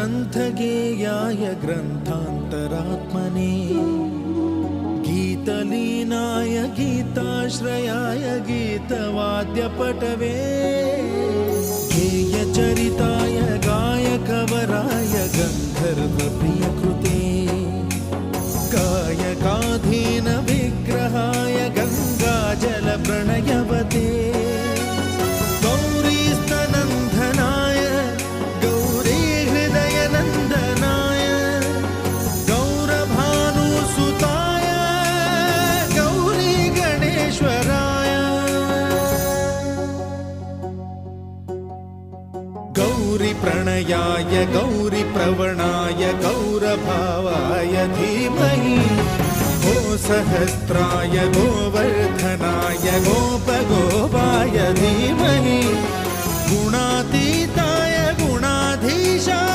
ग्रन्थगेयाय ग्रन्थान्तरात्मने गीतलीनाय गीताश्रयाय गीतवाद्यपटवे गेयचरिताय गायकवराय गन्धर्वप्रियकृते गायकाधीन विग्रहाय गङ्गाजलप्रणयवते गौरीस्तनन्दनाय गौरीहृदयनन्दनाय गौरभानुसुताय गौरीगणेश्वराय गौरीप्रणयाय गौरीप्रवणाय गौरभावाय धीमहि गोसहस्राय गोवर्धनाय गोपगोपाय धीमहि गुणातीताय गुणाधीशाय